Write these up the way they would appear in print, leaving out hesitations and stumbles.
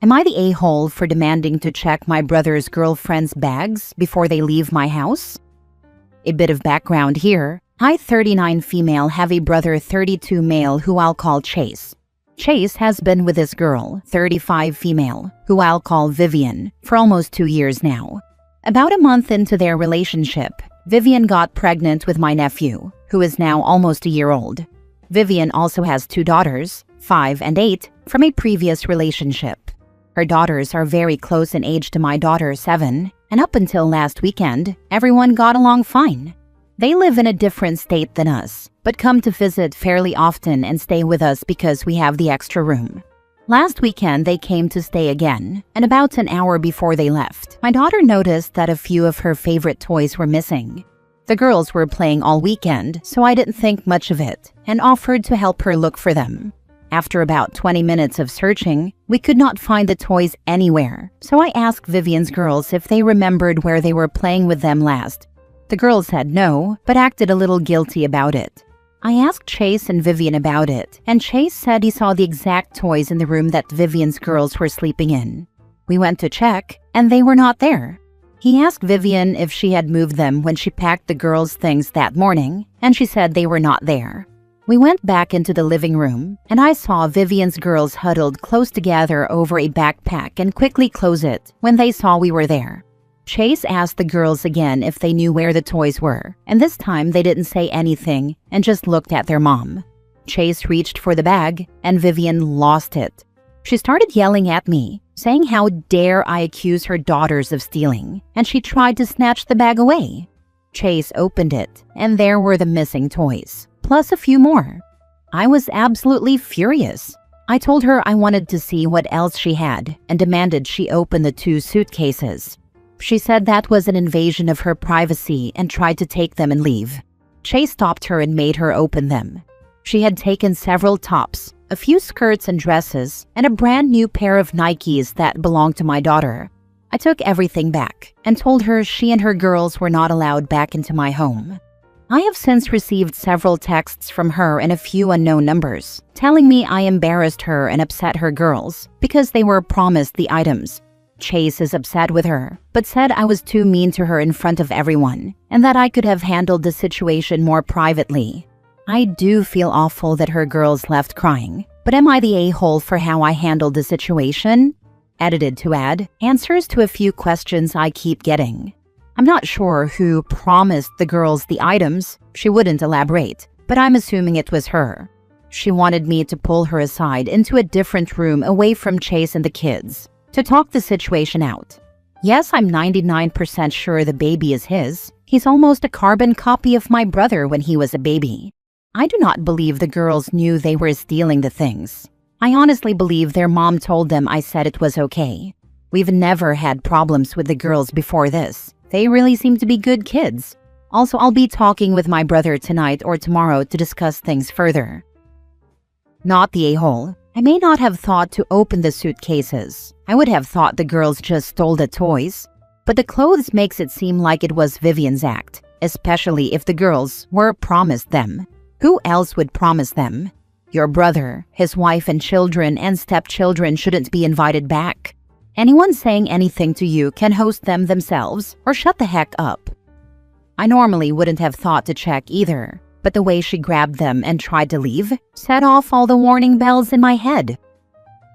Am I the a-hole for demanding to check my brother's girlfriend's bags before they leave my house? A bit of background here. I, 39 female, have a brother 32 male who I'll call Chase. Chase has been with this girl, 35 female, who I'll call Vivian, for almost 2 years now. About a month into their relationship, Vivian got pregnant with my nephew, who is now almost a year old. Vivian also has 2 daughters, 5 and 8, from a previous relationship. Her daughters are very close in age to my daughter, 7, and up until last weekend, everyone got along fine. They live in a different state than us, but come to visit fairly often and stay with us because we have the extra room. Last weekend, they came to stay again, and about an hour before they left, my daughter noticed that a few of her favorite toys were missing. The girls were playing all weekend, so I didn't think much of it and offered to help her look for them. After about 20 minutes of searching, we could not find the toys anywhere, so I asked Vivian's girls if they remembered where they were playing with them last. The girls said no, but acted a little guilty about it. I asked Chase and Vivian about it, and Chase said he saw the exact toys in the room that Vivian's girls were sleeping in. We went to check, and they were not there. He asked Vivian if she had moved them when she packed the girls' things that morning, and she said they were not there. We went back into the living room, and I saw Vivian's girls huddled close together over a backpack and quickly close it when they saw we were there. Chase asked the girls again if they knew where the toys were, and this time they didn't say anything and just looked at their mom. Chase reached for the bag, and Vivian lost it. She started yelling at me, saying how dare I accuse her daughters of stealing, and she tried to snatch the bag away. Chase opened it, and there were the missing toys, plus a few more. I was absolutely furious. I told her I wanted to see what else she had and demanded she open the 2 suitcases. She said that was an invasion of her privacy and tried to take them and leave. Chase stopped her and made her open them. She had taken several tops, a few skirts and dresses, and a brand new pair of Nikes that belonged to my daughter. I took everything back and told her she and her girls were not allowed back into my home. I have since received several texts from her and a few unknown numbers, telling me I embarrassed her and upset her girls because they were promised the items. Chase is upset with her, but said I was too mean to her in front of everyone, and that I could have handled the situation more privately. I do feel awful that her girls left crying, but am I the a-hole for how I handled the situation? Edited to add answers to a few questions I keep getting. I'm not sure who promised the girls the items. She wouldn't elaborate, but I'm assuming it was her. She wanted me to pull her aside into a different room away from Chase and the kids to talk the situation out. Yes, I'm 99% sure the baby is his. He's almost a carbon copy of my brother when he was a baby. I do not believe the girls knew they were stealing the things. I honestly believe their mom told them I said it was okay. We've never had problems with the girls before this. They really seem to be good kids. Also, I'll be talking with my brother tonight or tomorrow to discuss things further. Not the a-hole. I may not have thought to open the suitcases. I would have thought the girls just stole the toys. But the clothes makes it seem like it was Vivian's act, especially if the girls were promised them. Who else would promise them? Your brother, his wife and children and stepchildren shouldn't be invited back. Anyone saying anything to you can host them themselves or shut the heck up. I normally wouldn't have thought to check either, but the way she grabbed them and tried to leave set off all the warning bells in my head.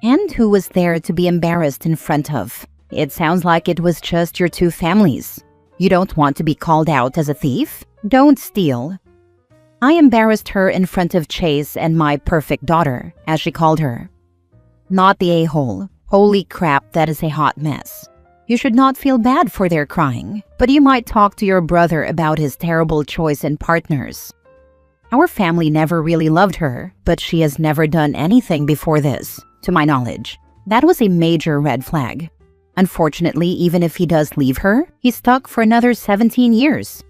And who was there to be embarrassed in front of? It sounds like it was just your 2 families. You don't want to be called out as a thief? Don't steal. I embarrassed her in front of Chase and my perfect daughter, as she called her. Not the a-hole. Holy crap, that is a hot mess. You should not feel bad for their crying, but you might talk to your brother about his terrible choice in partners. Our family never really loved her, but she has never done anything before this, to my knowledge. That was a major red flag. Unfortunately, even if he does leave her, he's stuck for another 17 years.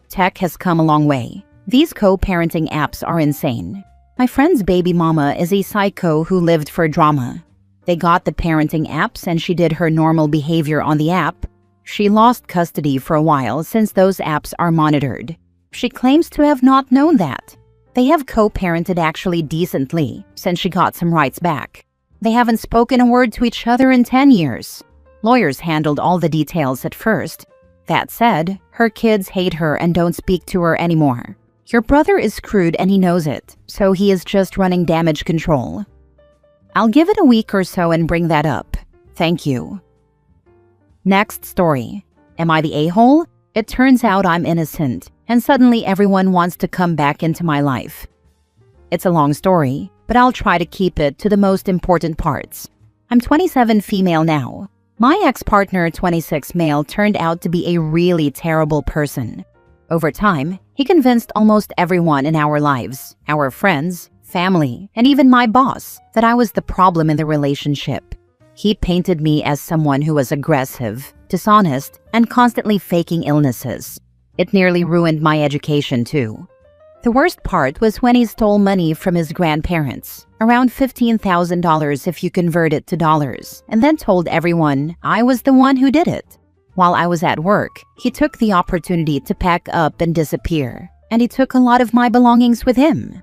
Tech has come a long way. These co-parenting apps are insane. My friend's baby mama is a psycho who lived for drama. They got the parenting apps and she did her normal behavior on the app. She lost custody for a while since those apps are monitored. She claims to have not known that. They have co-parented actually decently since she got some rights back. They haven't spoken a word to each other in 10 years. Lawyers handled all the details at first. That said, her kids hate her and don't speak to her anymore. Your brother is screwed and he knows it, so he is just running damage control. I'll give it a week or so and bring that up. Thank you. Next story. Am I the a-hole? It turns out I'm innocent, and suddenly everyone wants to come back into my life. It's a long story, but I'll try to keep it to the most important parts. I'm 27 female now. My ex-partner, 26 male, turned out to be a really terrible person. Over time, he convinced almost everyone in our lives, our friends, family, and even my boss, that I was the problem in the relationship. He painted me as someone who was aggressive, dishonest, and constantly faking illnesses. It nearly ruined my education too. The worst part was when he stole money from his grandparents, around $15,000 if you convert it to dollars, and then told everyone I was the one who did it. While I was at work, he took the opportunity to pack up and disappear, and he took a lot of my belongings with him.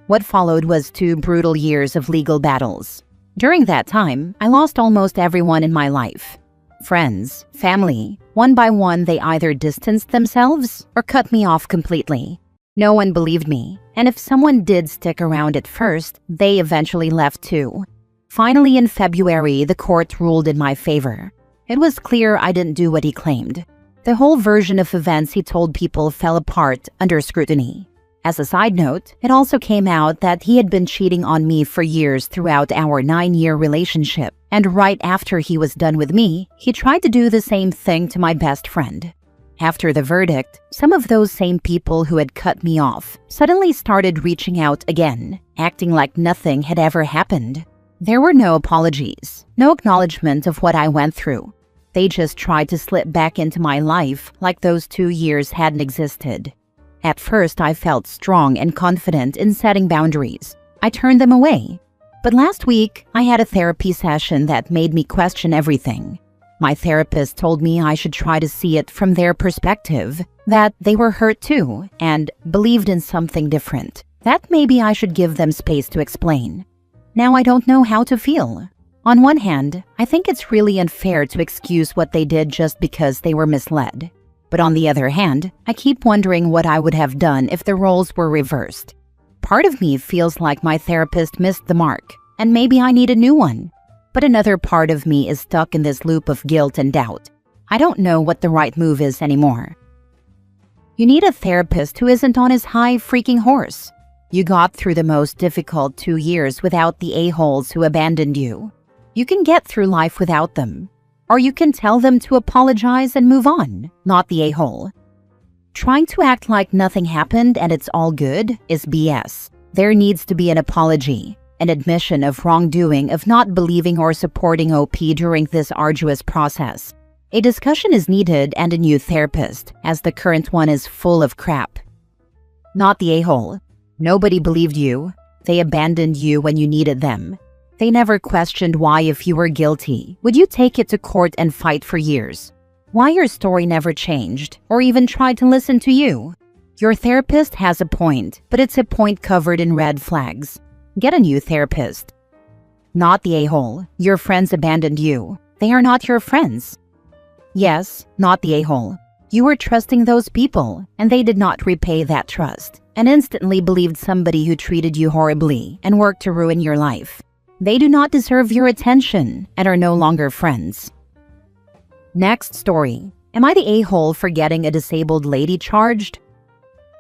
What followed was 2 brutal years of legal battles. During that time, I lost almost everyone in my life. Friends, family, one by one they either distanced themselves or cut me off completely. No one believed me, and if someone did stick around at first, they eventually left too. Finally, in February, the court ruled in my favor. It was clear I didn't do what he claimed. The whole version of events he told people fell apart under scrutiny. As a side note, it also came out that he had been cheating on me for years throughout our 9-year relationship, and right after he was done with me, he tried to do the same thing to my best friend. After the verdict, some of those same people who had cut me off suddenly started reaching out again, acting like nothing had ever happened. There were no apologies, no acknowledgement of what I went through. They just tried to slip back into my life like those 2 years hadn't existed. At first, I felt strong and confident in setting boundaries. I turned them away. But last week, I had a therapy session that made me question everything. My therapist told me I should try to see it from their perspective, that they were hurt too and believed in something different, that maybe I should give them space to explain. Now I don't know how to feel. On one hand, I think it's really unfair to excuse what they did just because they were misled. But on the other hand, I keep wondering what I would have done if the roles were reversed. Part of me feels like my therapist missed the mark, and maybe I need a new one. But another part of me is stuck in this loop of guilt and doubt. I don't know what the right move is anymore. You need a therapist who isn't on his high freaking horse. You got through the most difficult 2 years without the a-holes who abandoned you. You can get through life without them. Or you can tell them to apologize and move on, not the a-hole. Trying to act like nothing happened and it's all good is BS. There needs to be an apology, an admission of wrongdoing, of not believing or supporting OP during this arduous process. A discussion is needed and a new therapist, as the current one is full of crap. Not the a-hole. Nobody believed you. They abandoned you when you needed them. They never questioned why, if you were guilty, would you take it to court and fight for years? Why your story never changed, or even tried to listen to you? Your therapist has a point, but it's a point covered in red flags. Get a new therapist. Not the a-hole. Your friends abandoned you. They are not your friends. Yes, not the a-hole. You were trusting those people, and they did not repay that trust, and instantly believed somebody who treated you horribly and worked to ruin your life. They do not deserve your attention and are no longer friends. Next story. Am I the a-hole for getting a disabled lady charged?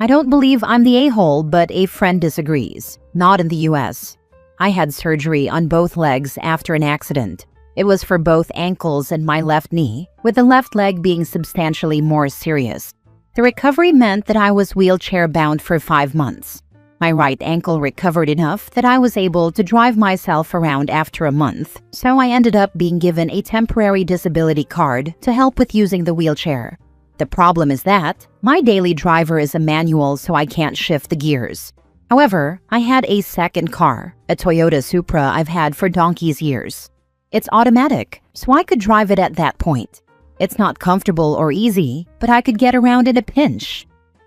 I don't believe I'm the a-hole, but a friend disagrees. Not in the US. I had surgery on both legs after an accident. It was for both ankles and my left knee, with the left leg being substantially more serious. The recovery meant that I was wheelchair-bound for 5 months. My right ankle recovered enough that I was able to drive myself around after a month, so I ended up being given a temporary disability card to help with using the wheelchair. The problem is that my daily driver is a manual, so I can't shift the gears. However, I had a second car, a Toyota Supra I've had for donkey's years. It's automatic, so I could drive it at that point. It's not comfortable or easy, but I could get around in a pinch.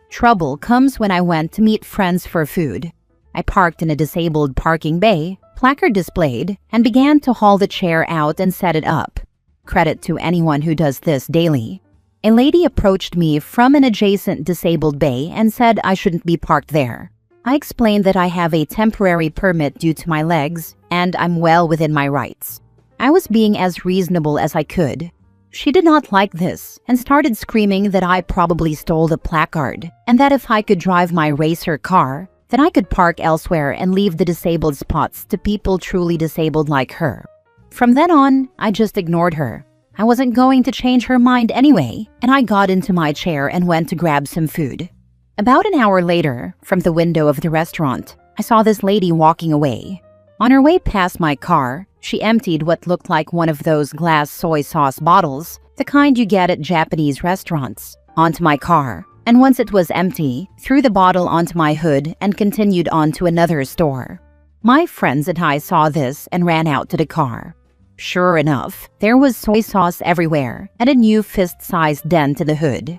Trouble comes when I went to meet friends for food. I parked in a disabled parking bay, placard displayed, and began to haul the chair out and set it up. Credit to anyone who does this daily. A lady approached me from an adjacent disabled bay and said I shouldn't be parked there. I explained that I have a temporary permit due to my legs and I'm well within my rights. I was being as reasonable as I could. She did not like this and started screaming that I probably stole the placard and that if I could drive my racer car, then I could park elsewhere and leave the disabled spots to people truly disabled like her. From then on, I just ignored her. I wasn't going to change her mind anyway, and I got into my chair and went to grab some food. About an hour later, from the window of the restaurant, I saw this lady walking away. On her way past my car, she emptied what looked like one of those glass soy sauce bottles, the kind you get at Japanese restaurants, onto my car, and once it was empty, threw the bottle onto my hood and continued on to another store. My friends and I saw this and ran out to the car. Sure enough, there was soy sauce everywhere and a new fist-sized dent in the hood.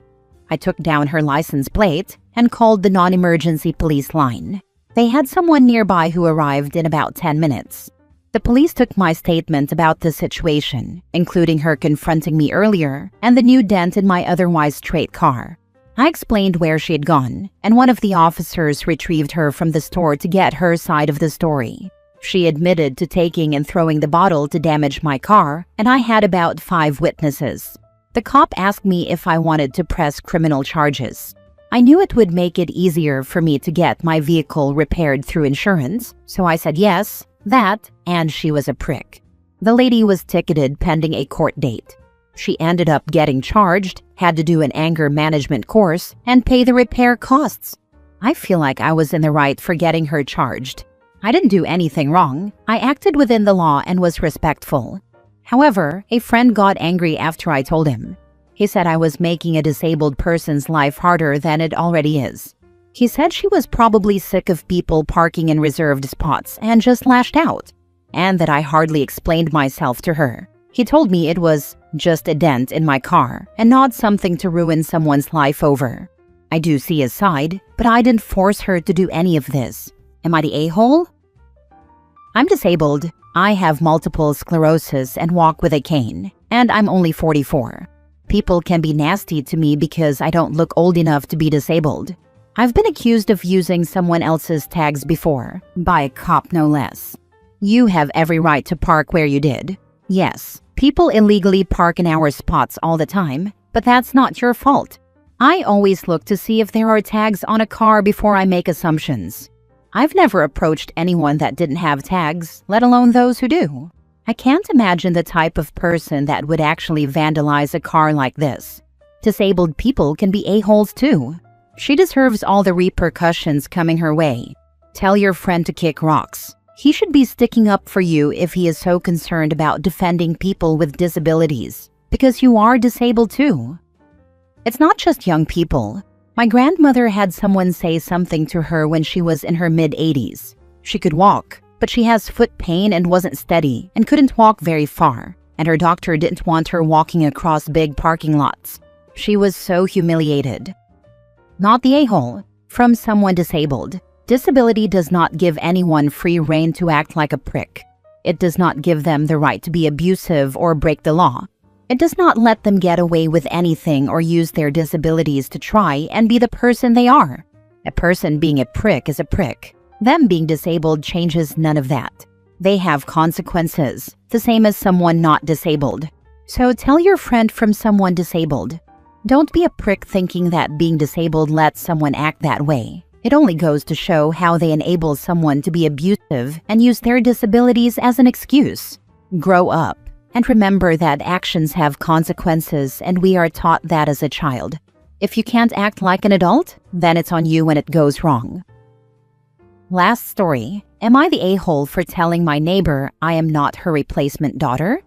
I took down her license plate and called the non-emergency police line. They had someone nearby who arrived in about 10 minutes. The police took my statement about the situation, including her confronting me earlier and the new dent in my otherwise straight car. I explained where she had gone, and one of the officers retrieved her from the store to get her side of the story. She admitted to taking and throwing the bottle to damage my car, and I had about 5 witnesses. The cop asked me if I wanted to press criminal charges. I knew it would make it easier for me to get my vehicle repaired through insurance, so I said yes, that, and she was a prick. The lady was ticketed pending a court date. She ended up getting charged, had to do an anger management course, and pay the repair costs. I feel like I was in the right for getting her charged. I didn't do anything wrong. I acted within the law and was respectful. However, a friend got angry after I told him. He said I was making a disabled person's life harder than it already is. He said she was probably sick of people parking in reserved spots and just lashed out, and that I hardly explained myself to her. He told me it was just a dent in my car and not something to ruin someone's life over. I do see his side, but I didn't force her to do any of this. Am I the a-hole? I'm disabled. I have multiple sclerosis and walk with a cane, and I'm only 44. People can be nasty to me because I don't look old enough to be disabled. I've been accused of using someone else's tags before, by a cop no less. You have every right to park where you did. Yes, people illegally park in our spots all the time, but that's not your fault. I always look to see if there are tags on a car before I make assumptions. I've never approached anyone that didn't have tags, let alone those who do. I can't imagine the type of person that would actually vandalize a car like this. Disabled people can be a-holes too. She deserves all the repercussions coming her way. Tell your friend to kick rocks. He should be sticking up for you if he is so concerned about defending people with disabilities, because you are disabled too. It's not just young people. My grandmother had someone say something to her when she was in her mid-80s. She could walk, but she has foot pain and wasn't steady and couldn't walk very far, and her doctor didn't want her walking across big parking lots. She was so humiliated. Not the a-hole. From someone disabled. Disability does not give anyone free rein to act like a prick. It does not give them the right to be abusive or break the law. It does not let them get away with anything or use their disabilities to try and be the person they are. A person being a prick is a prick. Them being disabled changes none of that. They have consequences, the same as someone not disabled. So tell your friend from someone disabled. Don't be a prick thinking that being disabled lets someone act that way. It only goes to show how they enable someone to be abusive and use their disabilities as an excuse. Grow up. And remember that actions have consequences, and we are taught that as a child. If you can't act like an adult, then it's on you when it goes wrong. Last story. Am I the a-hole for telling my neighbor I am not her replacement daughter?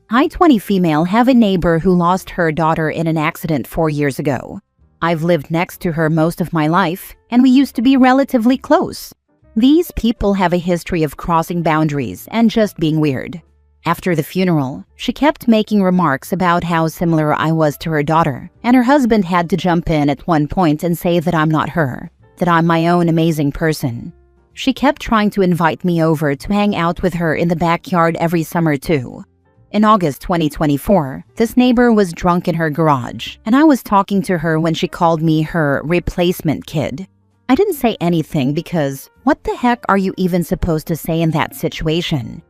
I, 20 female, have a neighbor who lost her daughter in an accident 4 years ago. I've lived next to her most of my life, and we used to be relatively close. These people have a history of crossing boundaries and just being weird. After the funeral, she kept making remarks about how similar I was to her daughter, and her husband had to jump in at one point and say that I'm not her, that I'm my own amazing person. She kept trying to invite me over to hang out with her in the backyard every summer too. In August 2024, this neighbor was drunk in her garage, and I was talking to her when she called me her replacement kid. I didn't say anything because what the heck are you even supposed to say in that situation?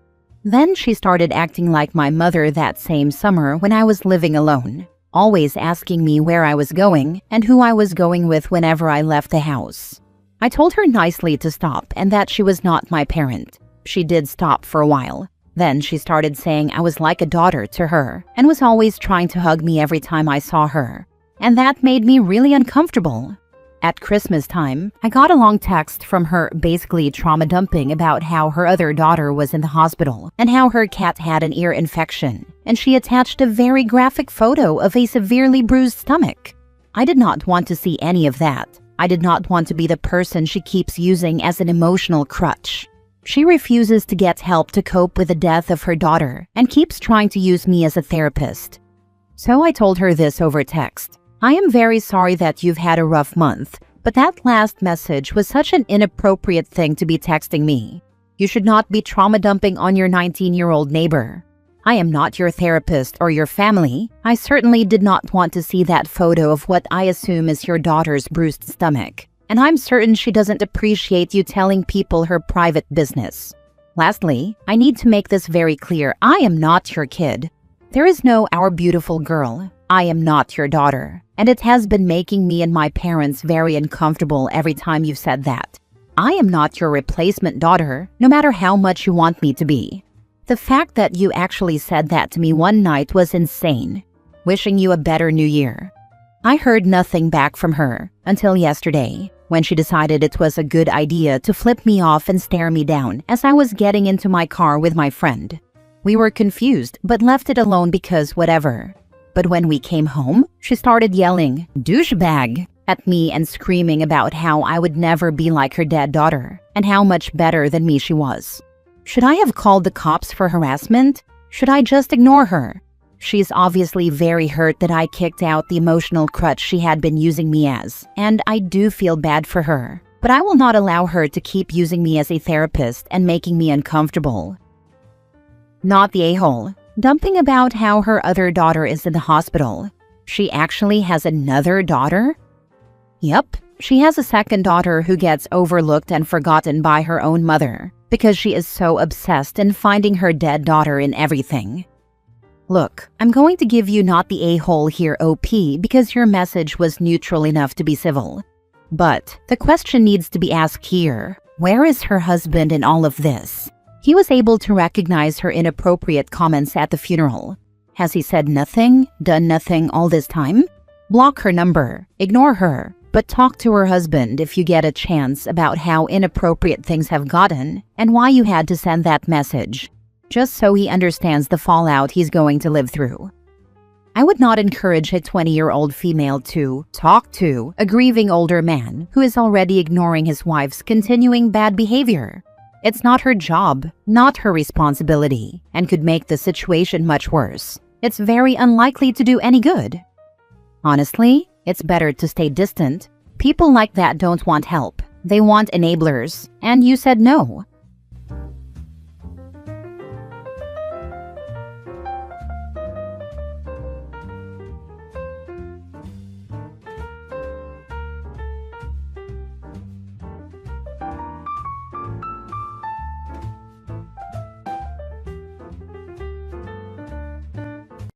Then she started acting like my mother that same summer when I was living alone, always asking me where I was going and who I was going with whenever I left the house. I told her nicely to stop and that she was not my parent. She did stop for a while. Then she started saying I was like a daughter to her and was always trying to hug me every time I saw her. And that made me really uncomfortable. At Christmas time, I got a long text from her basically trauma dumping about how her other daughter was in the hospital and how her cat had an ear infection. And she attached a very graphic photo of a severely bruised stomach. I did not want to see any of that. I did not want to be the person she keeps using as an emotional crutch. She refuses to get help to cope with the death of her daughter and keeps trying to use me as a therapist. So I told her this over text. I am very sorry that you've had a rough month, but that last message was such an inappropriate thing to be texting me. You should not be trauma dumping on your 19-year-old neighbor. I am not your therapist or your family. I certainly did not want to see that photo of what I assume is your daughter's bruised stomach. And I'm certain she doesn't appreciate you telling people her private business. Lastly, I need to make this very clear. I am not your kid. There is no our beautiful girl. I am not your daughter. And it has been making me and my parents very uncomfortable every time you've said that. I am not your replacement daughter, no matter how much you want me to be. The fact that you actually said that to me one night was insane. Wishing you a better new year. I heard nothing back from her until yesterday, when she decided it was a good idea to flip me off and stare me down as I was getting into my car with my friend. We were confused but left it alone because whatever. But when we came home, she started yelling, "Douchebag!" at me and screaming about how I would never be like her dead daughter and how much better than me she was. Should I have called the cops for harassment? Should I just ignore her? She's obviously very hurt that I kicked out the emotional crutch she had been using me as, and I do feel bad for her. But I will not allow her to keep using me as a therapist and making me uncomfortable. Not the a-hole. Dumping about how her other daughter is in the hospital. She actually has another daughter? Yep, she has a second daughter who gets overlooked and forgotten by her own mother because she is so obsessed in finding her dead daughter in everything. Look, I'm going to give you not the a-hole here, OP, because your message was neutral enough to be civil. But the question needs to be asked here. Where is her husband in all of this? He was able to recognize her inappropriate comments at the funeral. Has he said nothing, done nothing all this time? Block her number, ignore her, but talk to her husband if you get a chance about how inappropriate things have gotten and why you had to send that message. Just so he understands the fallout he's going to live through. I would not encourage a 20-year-old female to talk to a grieving older man who is already ignoring his wife's continuing bad behavior. It's not her job, not her responsibility, and could make the situation much worse. It's very unlikely to do any good. Honestly, it's better to stay distant. People like that don't want help. They want enablers, and you said no.